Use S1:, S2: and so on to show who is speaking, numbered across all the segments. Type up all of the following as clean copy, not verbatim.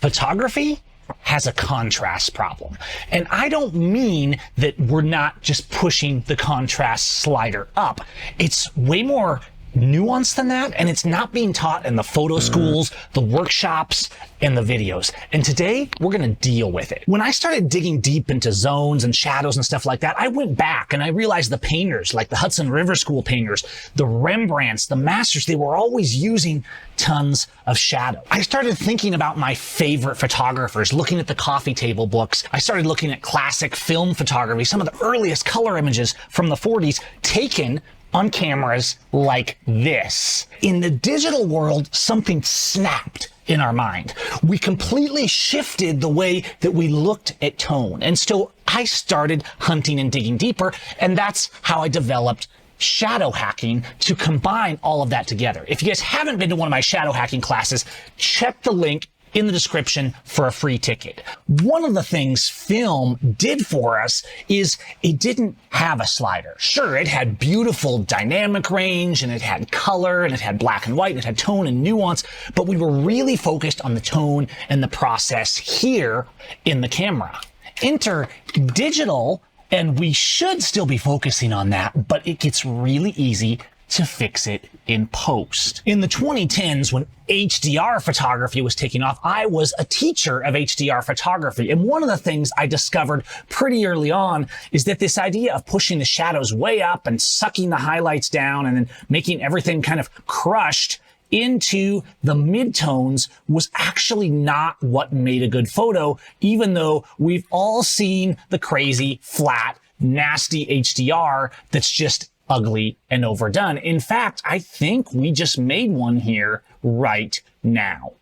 S1: Photography has a contrast problem. And I don't mean that we're not just pushing the contrast slider up. It's way more nuanced than that, and it's not being taught in the photo schools, the workshops, and the videos. And today, we're gonna deal with it. When I started digging deep into zones and shadows and stuff like that, I went back and I realized the painters, like the Hudson River School painters, the Rembrandts, the masters, they were always using tons of shadow. I started thinking about my favorite photographers, looking at the coffee table books. I started looking at classic film photography, some of the earliest color images from the 40s taken on cameras like this. In the digital world, something snapped in our mind. We completely shifted the way that we looked at tone. And so I started hunting and digging deeper, and that's how I developed shadow hacking to combine all of that together. If you guys haven't been to one of my shadow hacking classes, check the link in the description for a free ticket. One of the things film did for us is it didn't have a slider. Sure, it had beautiful dynamic range and it had color and it had black and white and it had tone and nuance, but we were really focused on the tone and the process here in the camera. Enter digital, and we should still be focusing on that, but it gets really easy to fix it in post. In the 2010s, when HDR photography was taking off, I was a teacher of HDR photography. And one of the things I discovered pretty early on is that this idea of pushing the shadows way up and sucking the highlights down and then making everything kind of crushed into the midtones was actually not what made a good photo, even though we've all seen the crazy, flat, nasty HDR that's just ugly and overdone. In fact, I think we just made one here right now.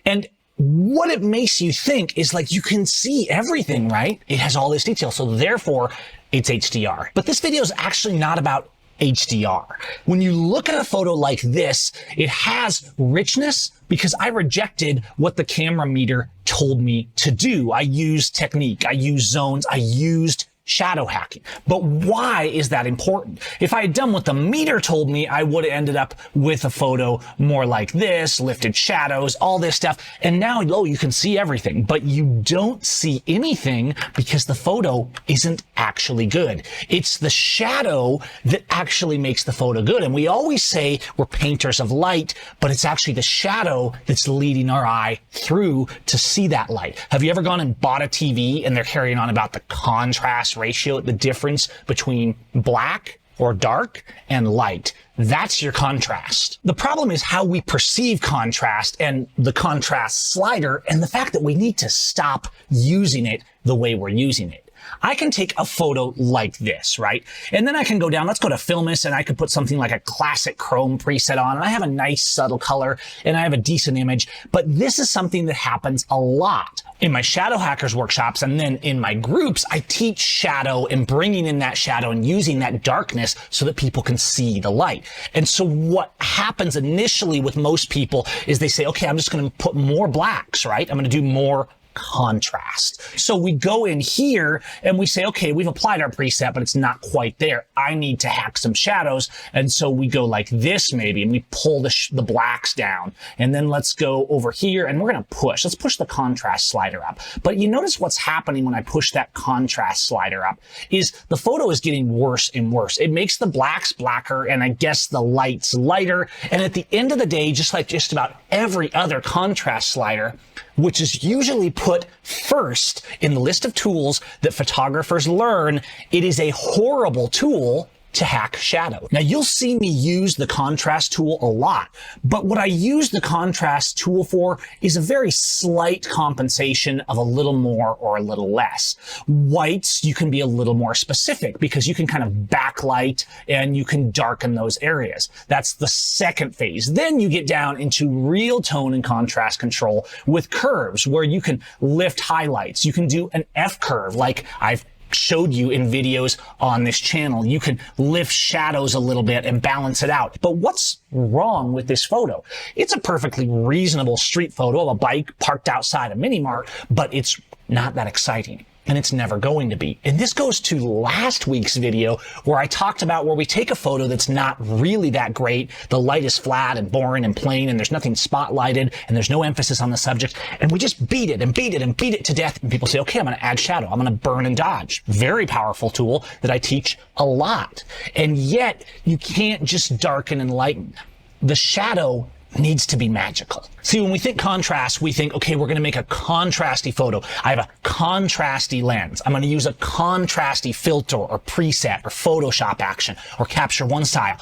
S1: And what it makes you think is like you can see everything, right? It has all this detail, so therefore it's HDR. But this video is actually not about HDR. When you look at a photo like this, it has richness because I rejected what the camera meter told me to do. I used technique, I used zones, I used shadow hacking. But why is that important? If I had done what the meter told me, I would have ended up with a photo more like this, lifted shadows, all this stuff. And now, oh, you can see everything, but you don't see anything because the photo isn't actually good. It's the shadow that actually makes the photo good. And we always say we're painters of light, but it's actually the shadow that's leading our eye through to see that light. Have you ever gone and bought a TV and they're carrying on about the contrast ratio, the difference between black or dark and light? That's your contrast. The problem is how we perceive contrast and the contrast slider and the fact that we need to stop using it the way we're using it. I can take a photo like this, right? And then I can go down, let's go to Filmus, and I could put something like a classic chrome preset on, and I have a nice subtle color, and I have a decent image. But this is something that happens a lot in my Shadow Hackers workshops, and then in my groups, I teach shadow and bringing in that shadow and using that darkness so that people can see the light. And so what happens initially with most people is they say, okay, I'm just going to put more blacks, right? I'm going to do more contrast. So we go in here and we say, okay, we've applied our preset, but it's not quite there. I need to hack some shadows. And so we go like this maybe, and we pull the blacks down. And then let's go over here and we're going to push. Let's push the contrast slider up. But you notice what's happening when I push that contrast slider up is the photo is getting worse and worse. It makes the blacks blacker and I guess the lights lighter. And at the end of the day, just like just about every other contrast slider, which is usually put first in the list of tools that photographers learn, it is a horrible tool to hack shadow. Now you'll see me use the contrast tool a lot, but what I use the contrast tool for is a very slight compensation of a little more or a little less. Whites, you can be a little more specific because you can kind of backlight and you can darken those areas. That's the second phase. Then you get down into real tone and contrast control with curves where you can lift highlights. You can do an F curve like I've showed you in videos on this channel. You can lift shadows a little bit and balance it out. But what's wrong with this photo? It's a perfectly reasonable street photo of a bike parked outside a mini mart, but it's not that exciting. and it's never going to be. And this goes to last week's video where I talked about where we take a photo that's not really that great. The light is flat and boring and plain, and there's nothing spotlighted, and there's no emphasis on the subject. And we just beat it and beat it and beat it to death. And people say, okay, I'm going to add shadow. I'm going to burn and dodge. Very powerful tool that I teach a lot. And yet you can't just darken and lighten. The shadow needs to be magical. See, when we think contrast, we think, okay, we're going to make a contrasty photo. I have a contrasty lens. I'm going to use a contrasty filter or preset or Photoshop action or Capture One style.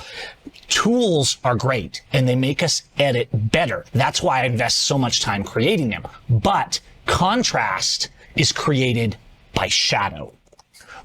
S1: Tools are great and they make us edit better. That's why I invest so much time creating them. But contrast is created by shadow.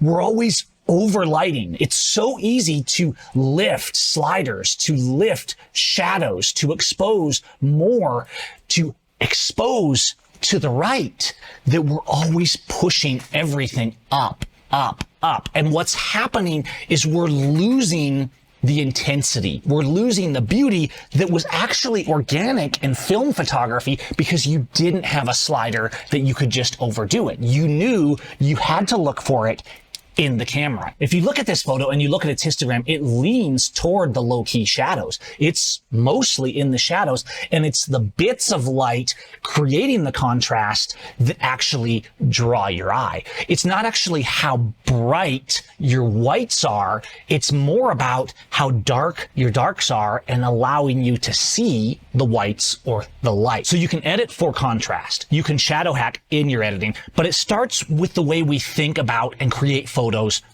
S1: We're always overlighting. It's so easy to lift sliders, to lift shadows, to expose more, to expose to the right, that we're always pushing everything up, up, up. And what's happening is we're losing the intensity. We're losing the beauty that was actually organic in film photography because you didn't have a slider that you could just overdo it. You knew you had to look for it in the camera. If you look at this photo and you look at its histogram, it leans toward the low-key shadows. It's mostly in the shadows, and it's the bits of light creating the contrast that actually draw your eye. It's not actually how bright your whites are. It's more about how dark your darks are and allowing you to see the whites or the light. So you can edit for contrast. You can shadow hack in your editing, but it starts with the way we think about and create photos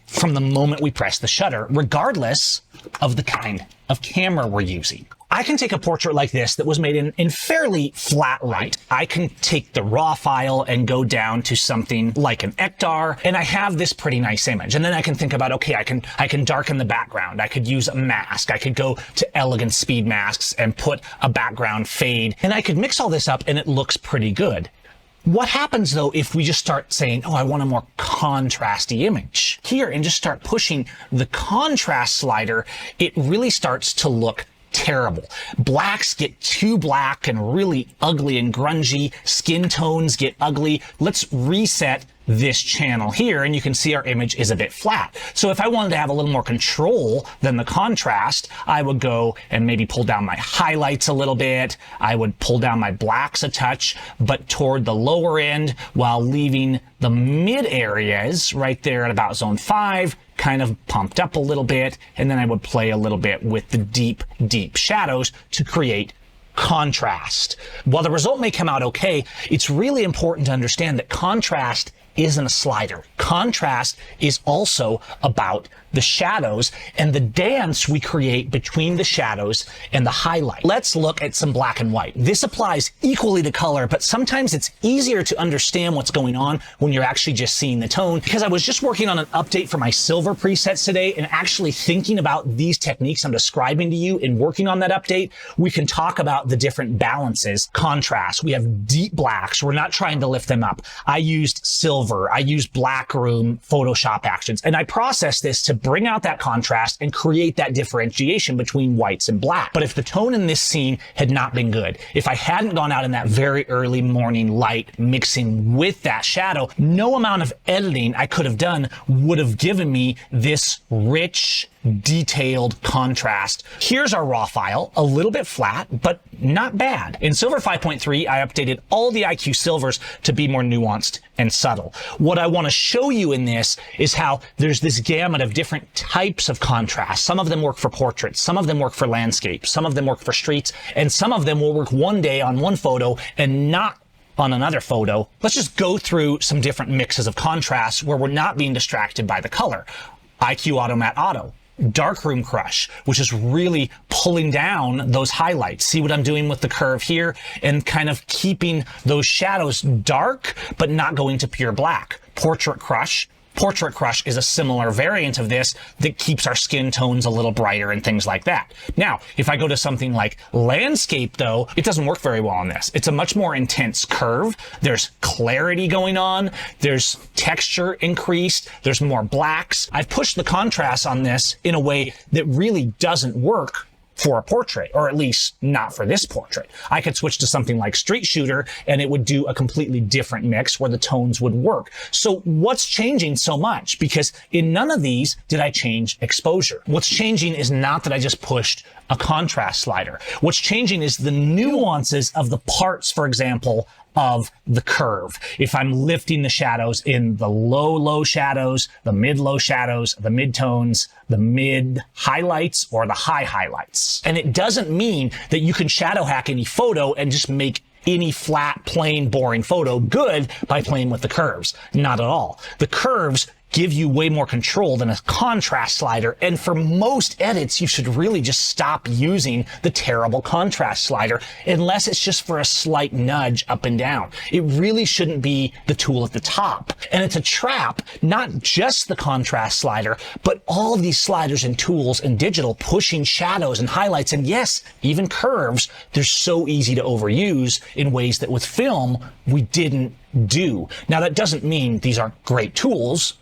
S1: from the moment we press the shutter, regardless of the kind of camera we're using. I can take a portrait like this that was made in fairly flat light. I can take the raw file and go down to something like an hectare, and I have this pretty nice image. And then I can think about, okay, I can darken the background. I could use a mask. I could go to elegant speed masks and put a background fade, and I could mix all this up and it looks pretty good. What happens though if we just start saying, oh, I want a more contrasty image here, and just start pushing the contrast slider? It really starts to look terrible. Blacks get too black and really ugly and grungy. Skin tones get ugly. Let's reset this channel here, and you can see our image is a bit flat. So if I wanted to have a little more control than the contrast, I would go and maybe pull down my highlights a little bit. I would pull down my blacks a touch, but toward the lower end, while leaving the mid areas right there at about zone 5 kind of pumped up a little bit. And then I would play a little bit with the deep, deep shadows to create contrast. While the result may come out okay, it's really important to understand that contrast isn't a slider. Contrast is also about the shadows and the dance we create between the shadows and the highlight. Let's look at some black and white. This applies equally to color, but sometimes it's easier to understand what's going on when you're actually just seeing the tone. Because I was just working on an update for my silver presets today, and actually thinking about these techniques I'm describing to you and working on that update, we can talk about the different balances. Contrast, we have deep blacks. We're not trying to lift them up. I used silver. I used black room Photoshop actions, and I processed this to bring out that contrast and create that differentiation between whites and black. But if the tone in this scene had not been good, if I hadn't gone out in that very early morning light mixing with that shadow, no amount of editing I could have done would have given me this rich, detailed contrast. Here's our raw file, a little bit flat, but not bad. In Silver 5.3, I updated all the IQ silvers to be more nuanced and subtle. What I want to show you in this is how there's this gamut of different types of contrast. Some of them work for portraits, some of them work for landscapes, some of them work for streets, and some of them will work one day on one photo and not on another photo. Let's just go through some different mixes of contrast where we're not being distracted by the color. IQ Auto Matte Auto. Darkroom Crush, which is really pulling down those highlights. See what I'm doing with the curve here, and kind of keeping those shadows dark, but not going to pure black. Portrait Crush. Portrait Crush is a similar variant of this that keeps our skin tones a little brighter and things like that. Now, if I go to something like Landscape, though, it doesn't work very well on this. It's a much more intense curve. There's clarity going on. There's texture increased. There's more blacks. I've pushed the contrast on this in a way that really doesn't work for a portrait, or at least not for this portrait. I could switch to something like Street Shooter and it would do a completely different mix where the tones would work. So what's changing so much? Because in none of these did I change exposure. What's changing is not that I just pushed a contrast slider. What's changing is the nuances of the parts, for example, of the curve. If I'm lifting the shadows in the low shadows, the mid-low shadows, the mid-tones, the mid highlights, or the high highlights. And it doesn't mean that you can shadow hack any photo and just make any flat, plain, boring photo good by playing with the curves. Not at all. The curves give you way more control than a contrast slider. And for most edits, you should really just stop using the terrible contrast slider unless it's just for a slight nudge up and down. It really shouldn't be the tool at the top. And it's a trap, not just the contrast slider, but all of these sliders and tools in digital pushing shadows and highlights. And yes, even curves, they're so easy to overuse in ways that with film, we didn't do. Now, that doesn't mean these aren't great tools.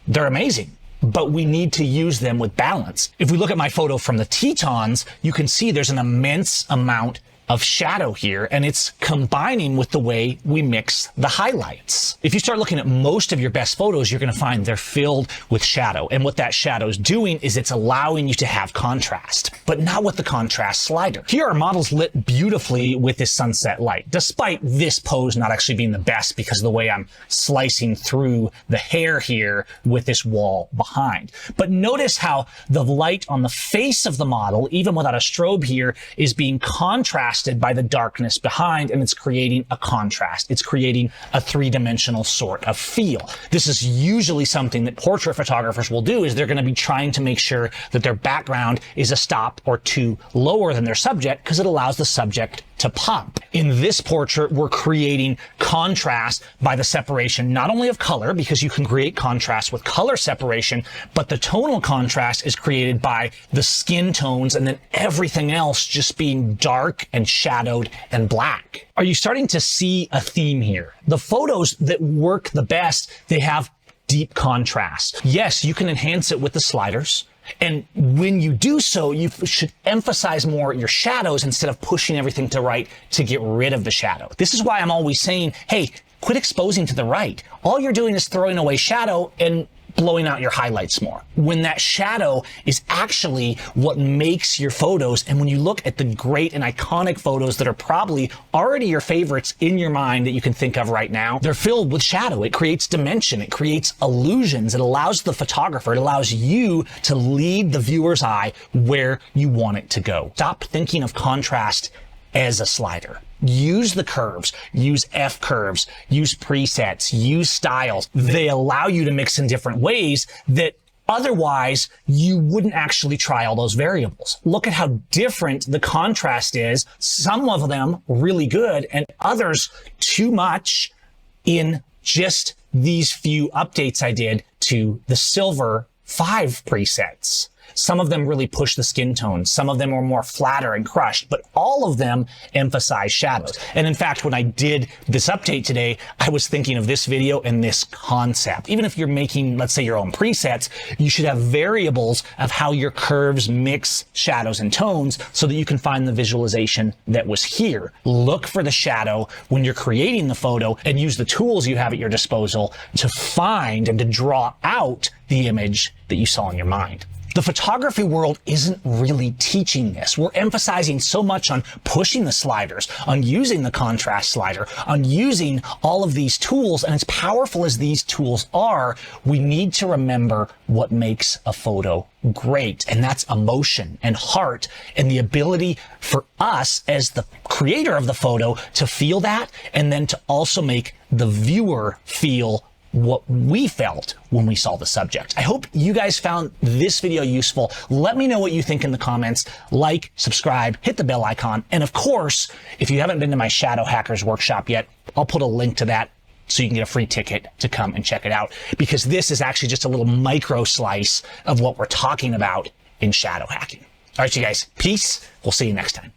S1: They're amazing, but we need to use them with balance. If we look at my photo from the Tetons, you can see there's an immense amount of shadow here, and it's combining with the way we mix the highlights. If you start looking at most of your best photos, you're going to find they're filled with shadow. And what that shadow is doing is it's allowing you to have contrast, but not with the contrast slider. Here our model's lit beautifully with this sunset light, despite this pose not actually being the best because of the way I'm slicing through the hair here with this wall behind. But notice how the light on the face of the model, even without a strobe here, is being contrasted by the darkness behind, and it's creating a contrast. It's creating a three-dimensional sort of feel. This is usually something that portrait photographers will do, is they're going to be trying to make sure that their background is a stop or two lower than their subject because it allows the subject to pop. In this portrait, we're creating contrast by the separation, not only of color, because you can create contrast with color separation, but the tonal contrast is created by the skin tones and then everything else just being dark and shadowed and black. Are you starting to see a theme here? The photos that work the best, they have deep contrast. Yes, you can enhance it with the sliders. And when you do so, you should emphasize more your shadows instead of pushing everything to right to get rid of the shadow. This is why I'm always saying, hey, quit exposing to the right. All you're doing is throwing away shadow and blowing out your highlights more. When that shadow is actually what makes your photos, and when you look at the great and iconic photos that are probably already your favorites in your mind that you can think of right now, they're filled with shadow. It creates dimension. It creates illusions. It allows the photographer, it allows you to lead the viewer's eye where you want it to go. Stop thinking of contrast as a slider. Use the curves, use F curves, use presets, use styles. They allow you to mix in different ways that otherwise you wouldn't actually try all those variables. Look at how different the contrast is. Some of them really good and others too much in just these few updates I did to the Silver 5 presets. Some of them really push the skin tones. Some of them are more flatter and crushed, but all of them emphasize shadows. And in fact, when I did this update today, I was thinking of this video and this concept. Even if you're making, let's say, your own presets, you should have variables of how your curves mix shadows and tones so that you can find the visualization that was here. Look for the shadow when you're creating the photo and use the tools you have at your disposal to find and to draw out the image that you saw in your mind. The photography world isn't really teaching this. We're emphasizing so much on pushing the sliders, on using the contrast slider, on using all of these tools. And as powerful as these tools are, we need to remember what makes a photo great. And that's emotion and heart and the ability for us as the creator of the photo to feel that and then to also make the viewer feel what we felt when we saw the subject. I hope you guys found this video useful. Let me know what you think in the comments. Like, subscribe, hit the bell icon. And of course, if you haven't been to my Shadow Hackers workshop yet, I'll put a link to that so you can get a free ticket to come and check it out, because this is actually just a little micro slice of what we're talking about in shadow hacking. All right, you guys, peace. We'll see you next time.